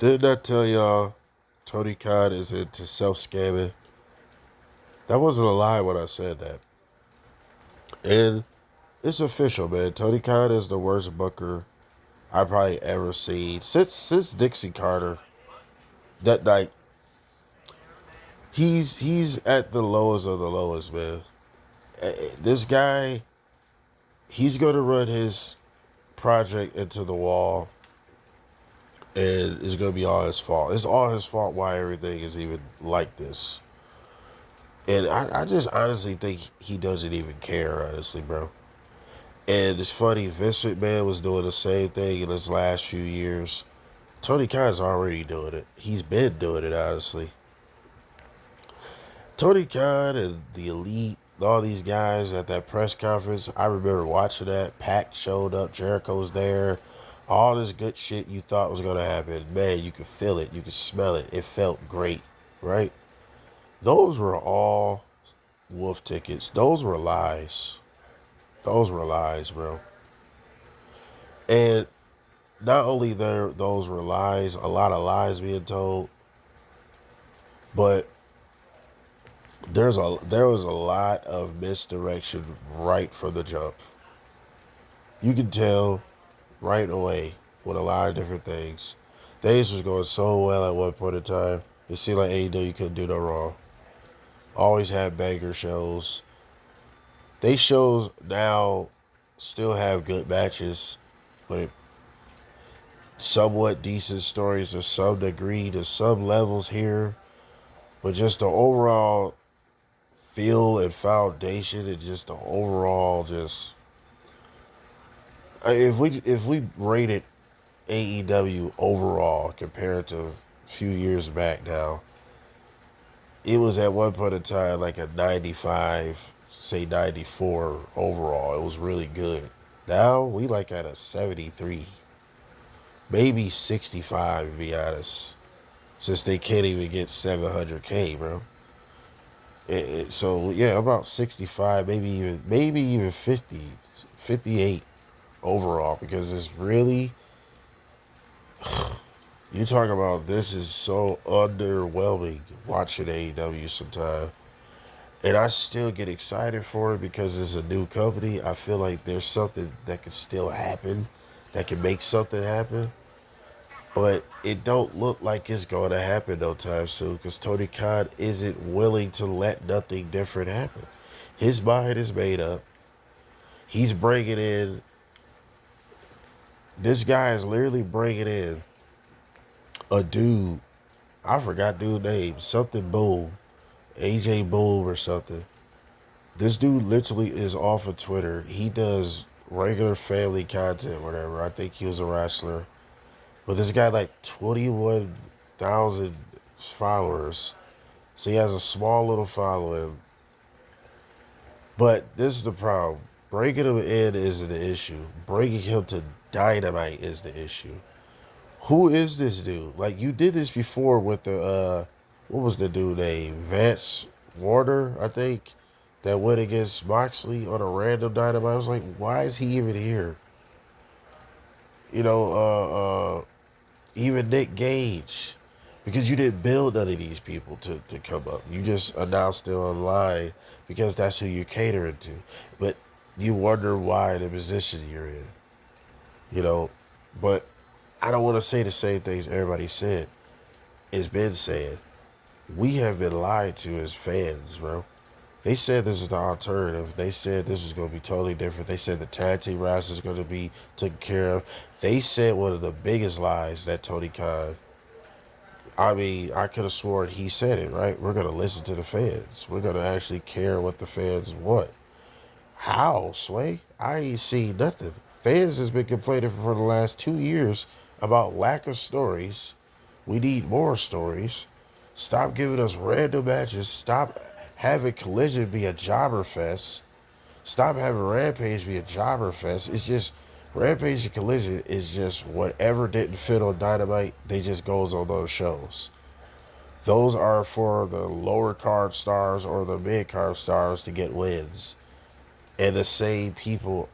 Didn't I tell y'all Tony Kahn is into self-scamming? That wasn't a lie when I said that. And it's official, man. Tony Kahn is the worst booker I've probably ever seen. Since Dixie Carter, that night, he's at the lowest of the lowest, man. This guy, he's gonna run his project into the wall, and it's gonna be all his fault. It's all his fault why everything is even like this. And I just honestly think he doesn't even care, honestly, bro. And it's funny, Vince McMahon was doing the same thing in his last few years. Tony Khan's already doing it. He's been doing it, honestly. Tony Khan and the Elite, all these guys at that press conference, I remember watching that. Pac showed up, Jericho's there. All this good shit you thought was going to happen. Man, you could feel it. You could smell it. It felt great, right? Those were all wolf tickets. Those were lies. Those were lies, bro. And not only those were lies, a lot of lies being told, but there was a lot of misdirection right from the jump. You can tell right away with a lot of different things. Things was going so well at one point in time. It seemed like AEW couldn't do no wrong. Always had banger shows. They shows now still have good matches, but somewhat decent stories to some degree, to some levels here. But just the overall feel and foundation and just the overall just if we rated AEW overall compared to a few years back now, it was at one point in time like a 95, say 94 overall. It was really good. Now we like at a 73, maybe 65 to be honest, since they can't even get 700K, bro. So yeah, about 65, maybe even 50, 58 overall, because it's really, you talk about, this is so underwhelming watching AEW sometimes. And I still get excited for it because it's a new company. I feel like there's something that can still happen, that can make something happen. But it don't look like it's going to happen no time soon because Tony Khan isn't willing to let nothing different happen. His mind is made up. He's bringing in, this guy is literally bringing in a dude. I forgot dude's name. Something Boom. AJ Boom or something. This dude literally is off of Twitter. He does regular family content, whatever. I think he was a wrestler. But this guy like 21,000 followers. So he has a small little following. But this is the problem. Breaking him in isn't the issue. Breaking him to Dynamite is the issue. Who is this dude? Like, you did this before with the, what was the dude name? Vance Warner, I think, that went against Moxley on a random Dynamite. I was like, why is he even here? You know, even Nick Gage, because you didn't build none of these people to come up. You just announced them online because that's who you're catering to. But you wonder why the position you're in. You know, but I don't want to say the same things everybody said. It's been said. We have been lied to as fans, bro. They said this is the alternative. They said this was going to be totally different. They said the tag team roster is going to be taken care of. They said one of the biggest lies that Tony Khan, I mean, I could have sworn he said it, right? We're going to listen to the fans. We're going to actually care what the fans want. How, Sway? I ain't seen nothing. Fans has been complaining for the last 2 years about lack of stories. We need more stories. Stop giving us random matches. Stop having Collision be a jobber fest. Stop having Rampage be a jobber fest. It's just, Rampage and Collision is just whatever didn't fit on Dynamite, they just goes on those shows. Those are for the lower card stars or the mid card stars to get wins. And the same people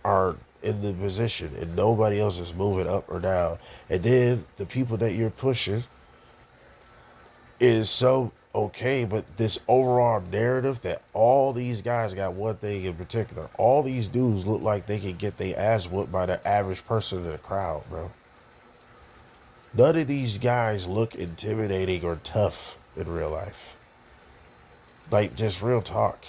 are in the position and nobody else is moving up or down. And then the people that you're pushing is so okay, but this overall narrative that all these guys got one thing in particular. All these dudes look like they can get their ass whooped by the average person in the crowd, bro. None of these guys look intimidating or tough in real life. Like, just real talk.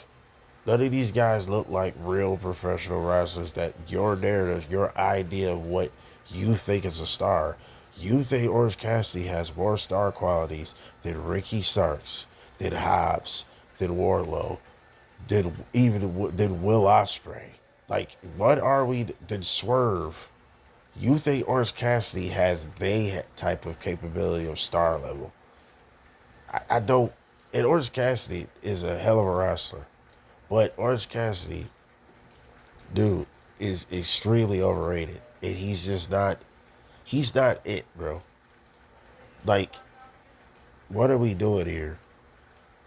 None of these guys look like real professional wrestlers that your narrative, your idea of what you think is a star. You think Orange Cassidy has more star qualities than Ricky Starks, than Hobbs, than Wardlow, than Will Ospreay. Like, what are we, than Swerve? You think Orange Cassidy has they type of capability of star level. I don't, and Orange Cassidy is a hell of a wrestler. But Orange Cassidy, dude, is extremely overrated. And he's not it, bro. Like, what are we doing here?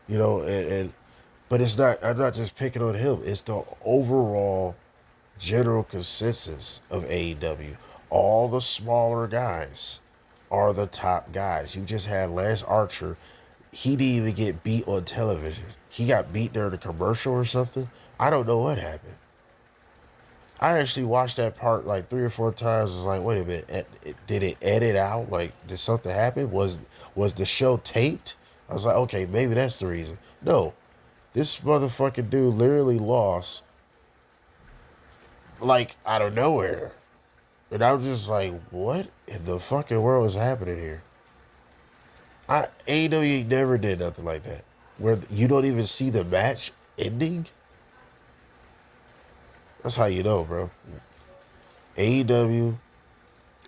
You know, but it's not, I'm not just picking on him. It's the overall general consensus of AEW. All the smaller guys are the top guys. You just had Lance Archer. He didn't even get beat on television. He got beat during a commercial or something. I don't know what happened. I actually watched that part like 3 or 4 times. I was like, wait a minute, did it edit out? Like, did something happen? Was the show taped? I was like, okay, maybe that's the reason. No, this motherfucking dude literally lost like out of nowhere. And I was just like, what in the fucking world is happening here? AEW never did nothing like that. Where you don't even see the match ending. That's how you know, bro. AEW,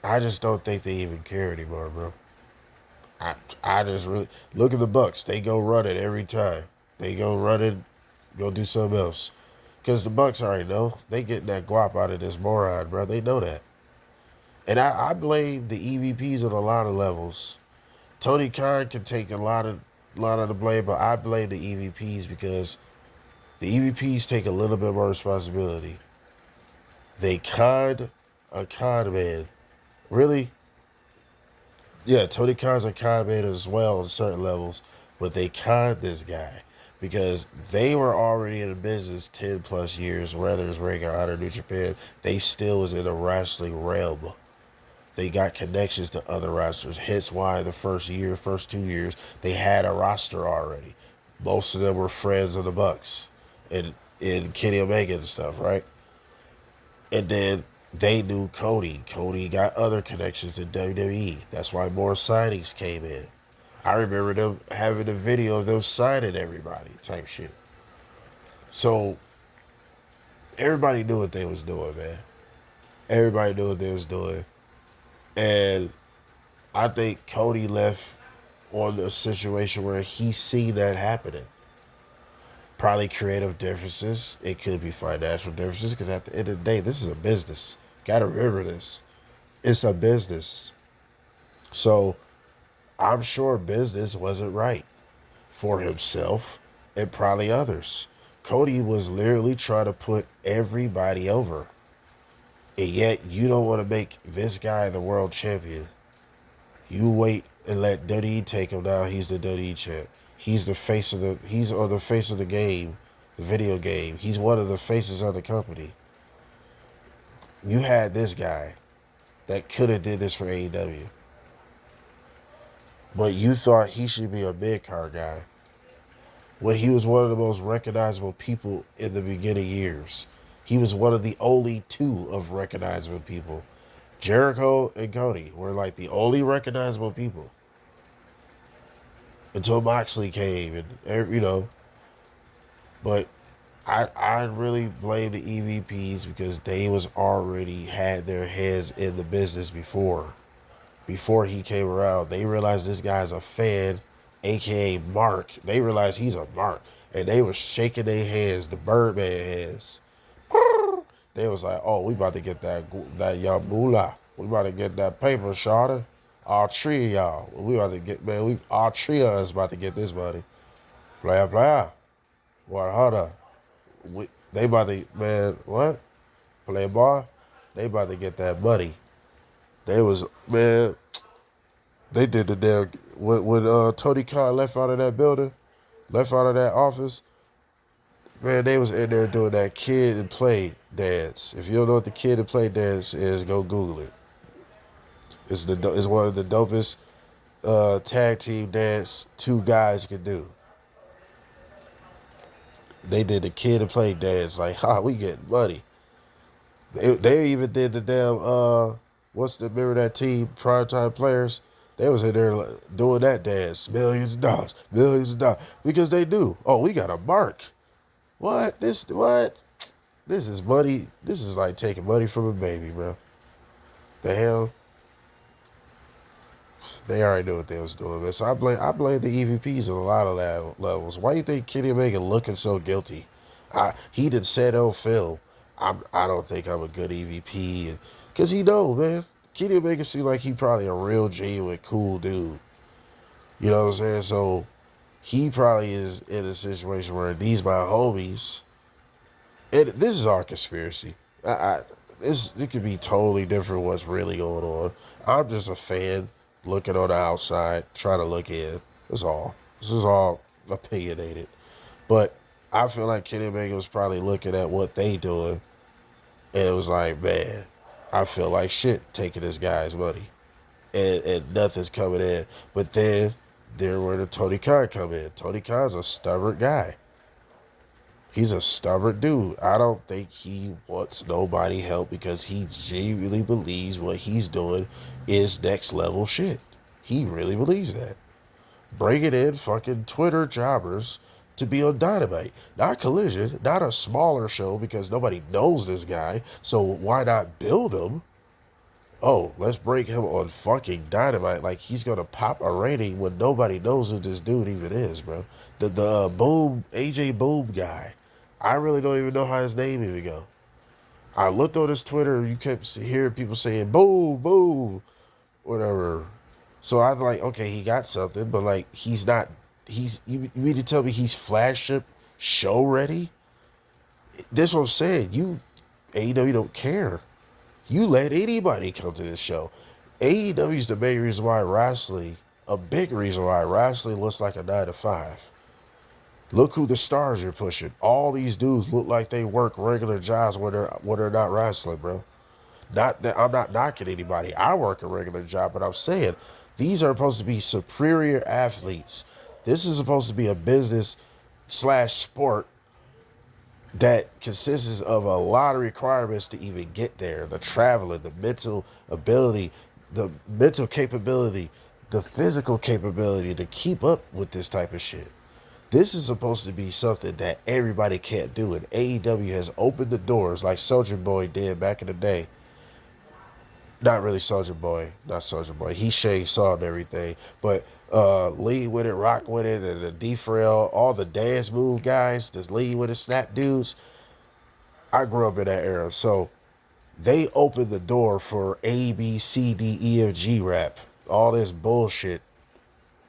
I just don't think they even care anymore, bro. I just really look at the Bucks. They go run it every time. They go run it, go do something else. Because the Bucks already know they getting that guap out of this moron, bro. They know that. And I blame the EVPs on a lot of levels. Tony Kahn can take a lot of the blame, but I blame the EVPs because the EVPs take a little bit more responsibility. They conned a con man. Really? Yeah, Tony Khan's a con man as well on certain levels, but they conned this guy because they were already in the business 10 plus years, whether it's Ring of Honor, New Japan, they still was in the wrestling realm. They got connections to other wrestlers, hence why the first 2 years, they had a roster already. Most of them were friends of the Bucks and Kenny Omega and stuff, right? And then they knew Cody. Cody got other connections to WWE. That's why more signings came in. I remember them having a video of them signing everybody type shit. So everybody knew what they was doing, man. Everybody knew what they was doing. And I think Cody left on a situation where he seen that happening. Probably creative differences. It could be financial differences because at the end of the day, this is a business. Gotta remember this. It's a business. So I'm sure business wasn't right for himself and probably others. Cody was literally trying to put everybody over. And yet you don't want to make this guy the world champion. You wait and let WWE take him down. He's the WWE champ. He's on the face of the game, the video game. He's one of the faces of the company. You had this guy that could have did this for AEW. But you thought he should be a mid-card guy when he was one of the most recognizable people in the beginning years. He was one of the only 2 of recognizable people. Jericho and Cody were like the only recognizable people. Until Moxley came and, you know. But I really blame the EVPs because they was already had their heads in the business before he came around. They realized this guy's a fan, aka Mark. They realized he's a Mark. And they was shaking their hands, the Birdman hands. They was like, oh, we about to get that Yabula. We about to get that paper, shawty. All 3 of y'all. We about to get, man, all 3 of us about to get this money. Player. What, hold up. They about to, man, what? Playboy? They about to get that money. They was, man, they did the damn, when Tony Kahn left out of that building, left out of that office, man, they was in there doing that kid and play dance. If you don't know what the kid and play dance is, go Google it. It's one of the dopest tag team dance two guys can do. They did the kid and play dance like, ha, we get money. They even did the damn remember that team, primetime players? They was in there doing that dance, millions of dollars, because they do. Oh, we got a mark. What? This is money. This is like taking money from a baby, bro. The hell? They already knew what they was doing, man. So I blame the EVPs on a lot of levels. Why do you think Kenny Omega looking so guilty? He did said on film, I don't think I'm a good EVP, because he know, man. Kenny Omega seem like he probably a real genuine cool dude. You know what I'm saying? So he probably is in a situation where these my homies. And this is our conspiracy. It could be totally different what's really going on. I'm just a fan looking on the outside, trying to look in. That's all. This is all opinionated. But I feel like Kenny Omega was probably looking at what they doing, and it was like, man, I feel like shit taking this guy's money, and nothing's coming in. But then there where the Tony Khan come in. Tony Khan's a stubborn guy. He's a stubborn dude. I don't think he wants nobody help because he genuinely believes what he's doing is next level shit. He really believes that. Bringing in fucking Twitter jobbers to be on Dynamite. Not Collision, not a smaller show because nobody knows this guy, so why not build him? Oh, let's bring him on fucking Dynamite like he's gonna pop a rating when nobody knows who this dude even is, bro. The Boom, AJ Boom guy. I really don't even know how his name even go. I looked on his Twitter, you kept hearing people saying, boom, boom, whatever. So I was like, okay, he got something, but like, you mean to tell me he's flagship show ready? That's what I'm saying. AEW don't care. You let anybody come to this show. AEW is the main reason why a big reason why wrestling looks like a 9 to 5. Look who the stars you're pushing. All these dudes look like they work regular jobs when they're not wrestling, bro. Not that I'm not knocking anybody. I work a regular job, but I'm saying these are supposed to be superior athletes. This is supposed to be a business / sport that consists of a lot of requirements to even get there. The traveling, the mental ability, the mental capability, the physical capability to keep up with this type of shit. This is supposed to be something that everybody can't do, and AEW has opened the doors like Soulja Boy did back in the day. Not really Soulja Boy, not Soulja Boy. He shaved saw and everything, but lead with it, rock with it, and the defrail, all the dance move guys, the lead with it, snap dudes. I grew up in that era, so they opened the door for A, B, C, D, E, F, G rap, all this bullshit,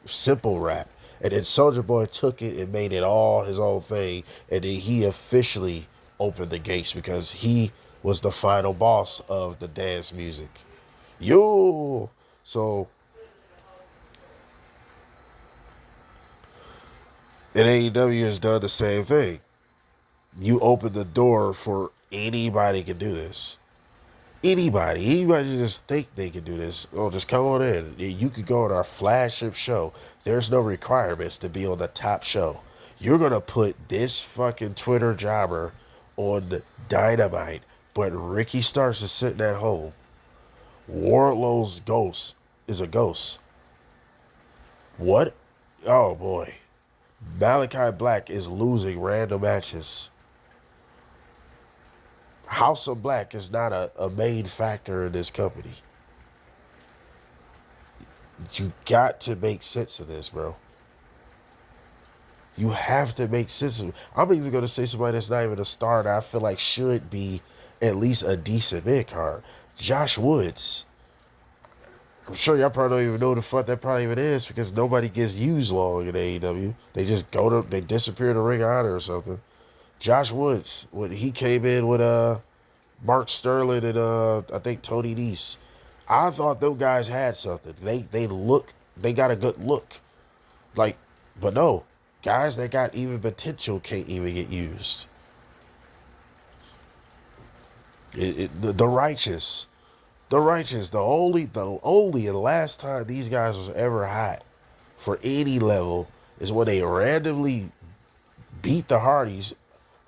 simple rap. And then Soulja Boy took it and made it all his own thing. And then he officially opened the gates because he was the final boss of the dance music. Yo! So, and AEW has done the same thing. You open the door for anybody can do this. Anybody just think they can do this. Oh, just come on in. You could go on our flagship show. There's no requirements to be on the top show. You're going to put this fucking Twitter jobber on the Dynamite, but Ricky Starks is sitting at home. Wardlow's ghost is a ghost. What? Oh, boy. Malachi Black is losing random matches. House of Black is not a main factor in this company. You got to make sense of this, bro. You have to make sense of it. I'm even going to say somebody that's not even a star that I feel like should be at least a decent mid-card. Josh Woods. I'm sure y'all probably don't even know the fuck that probably even is because nobody gets used long in AEW. They just they disappear to Ring of Honor or something. Josh Woods, when he came in with Mark Sterling and I think Tony Nese. I thought those guys had something. They got a good look. Like, but no, guys that got even potential can't even get used. The righteous, the only and last time these guys was ever hot for any level is when they randomly beat the Hardys.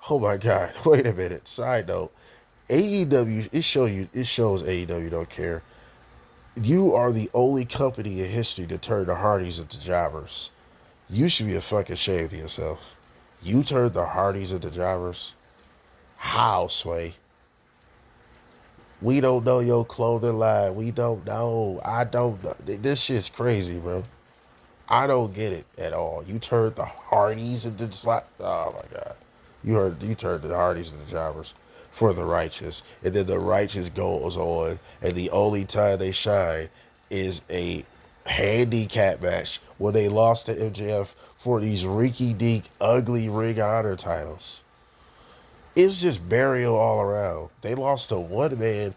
Oh my God! Wait a minute. Side note: AEW. It shows AEW don't care. You are the only company in history to turn the Hardys into jobbers. You should be a fucking ashamed of yourself. You turned the Hardys into jobbers. How, Sway? We don't know your clothing line. We don't know. I don't know. This shit's crazy, bro. I don't get it at all. You turned the Hardys into slot. Oh my God. You turned the Hardys into jobbers for the righteous. And then the righteous goes on. And the only time they shine is a handicap match when they lost to MJF for these rinky dink, ugly ring honor titles. It was just burial all around. They lost to one man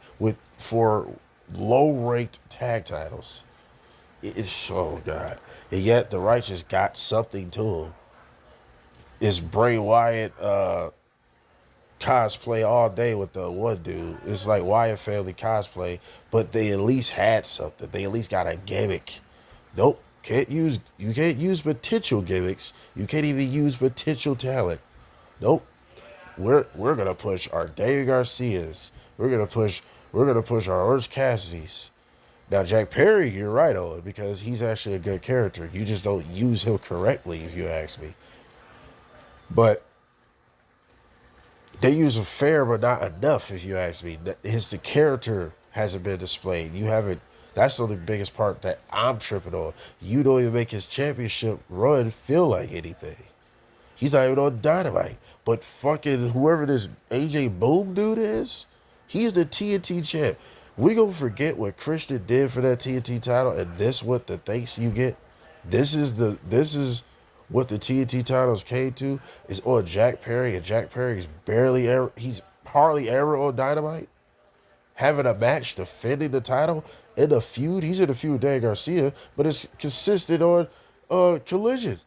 for low ranked tag titles. It's so God. And yet the righteous got something to him. It's Bray Wyatt cosplay all day with the one dude. It's like Wyatt family cosplay, but they at least had something. They at least got a gimmick. Nope. You can't use potential gimmicks. You can't even use potential talent. Nope. We're gonna push our Dave Garcias. We're gonna push our Orange Cassidy's. Now Jack Perry, you're right on because he's actually a good character. You just don't use him correctly, if you ask me. But they use him fair, but not enough, if you ask me. The character hasn't been displayed. You haven't. That's the biggest part that I'm tripping on. You don't even make his championship run feel like anything. He's not even on Dynamite. But fucking whoever this AJ Boom dude is, he's the TNT champ. We gonna forget what Christian did for that TNT title, and this what the thanks you get. This is what the TNT titles came to is on Jack Perry, and Jack Perry's he's hardly ever on Dynamite, having a match defending the title in a feud. He's in a feud with Dan Garcia, but it's consistent on Collision.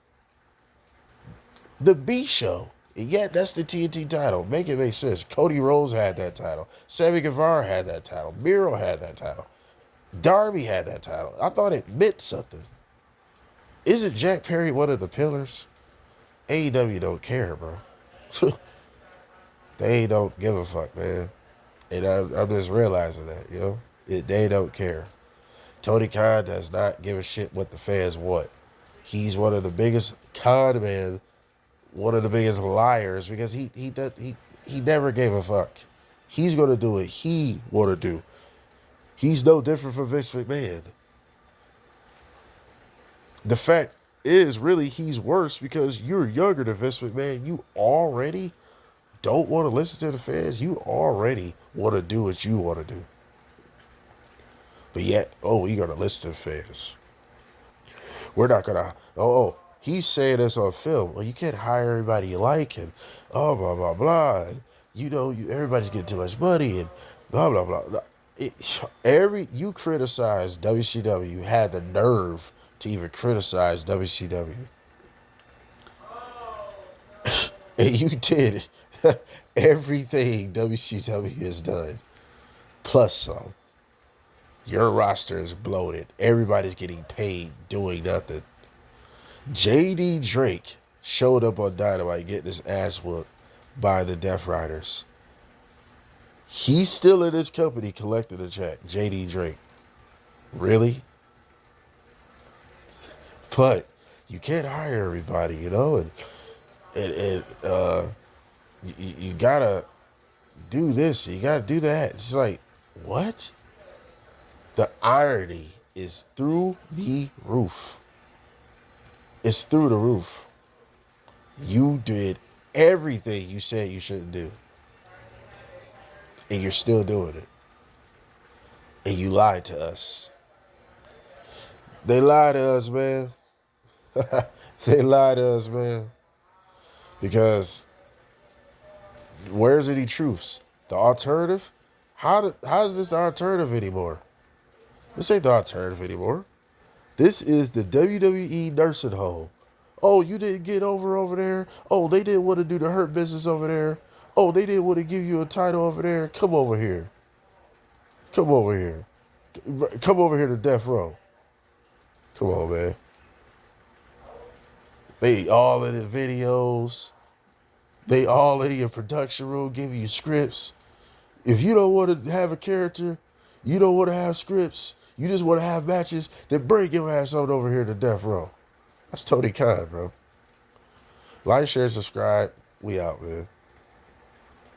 The B Show. And yet, that's the TNT title. Make it make sense. Cody Rhodes had that title. Sammy Guevara had that title. Miro had that title. Darby had that title. I thought it meant something. Isn't Jack Perry one of the pillars? AEW don't care, bro. They don't give a fuck, man. And I'm just realizing that, they don't care. Tony Khan does not give a shit what the fans want. He's one of the biggest con men, one of the biggest liars because he never gave a fuck. He's gonna do what he wanna do. He's no different from Vince McMahon. The fact is, really, he's worse because you're younger than Vince McMahon. You already don't want to listen to the fans. You already want to do what you want to do. But yet, you're gonna listen to the fans. We're not gonna. He's saying this on film. Well, you can't hire everybody you like, and blah blah blah, and everybody's getting too much money, and blah blah blah. You criticize WCW, you had the nerve to even criticize WCW, and you did everything WCW has done, plus some. Your roster is bloated. Everybody's getting paid doing nothing. J.D. Drake showed up on Dynamite getting his ass whooped by the Death Riders. He's still in his company collecting a check. J.D. Drake. Really? But you can't hire everybody, and you gotta do this. You gotta do that. It's like, what? The irony is through the roof. It's through the roof. You did everything you said you shouldn't do. And you're still doing it. And you lied to us. They lied to us, man. They lied to us, man. Because where's any truths? The alternative? How is this the alternative anymore? This ain't the alternative anymore. This is the WWE nursing home. Oh, you didn't get over there. Oh, they didn't want to do the hurt business over there. Oh, they didn't want to give you a title over there. Come over here. Come over here. Come over here to death row. Come on, man. They all in the videos. They all in your production room giving you scripts. If you don't want to have a character, you don't want to have scripts, you just want to have matches, then bring your ass on over here to death row. That's Tony Kahn, bro. Like, share, subscribe. We out, man.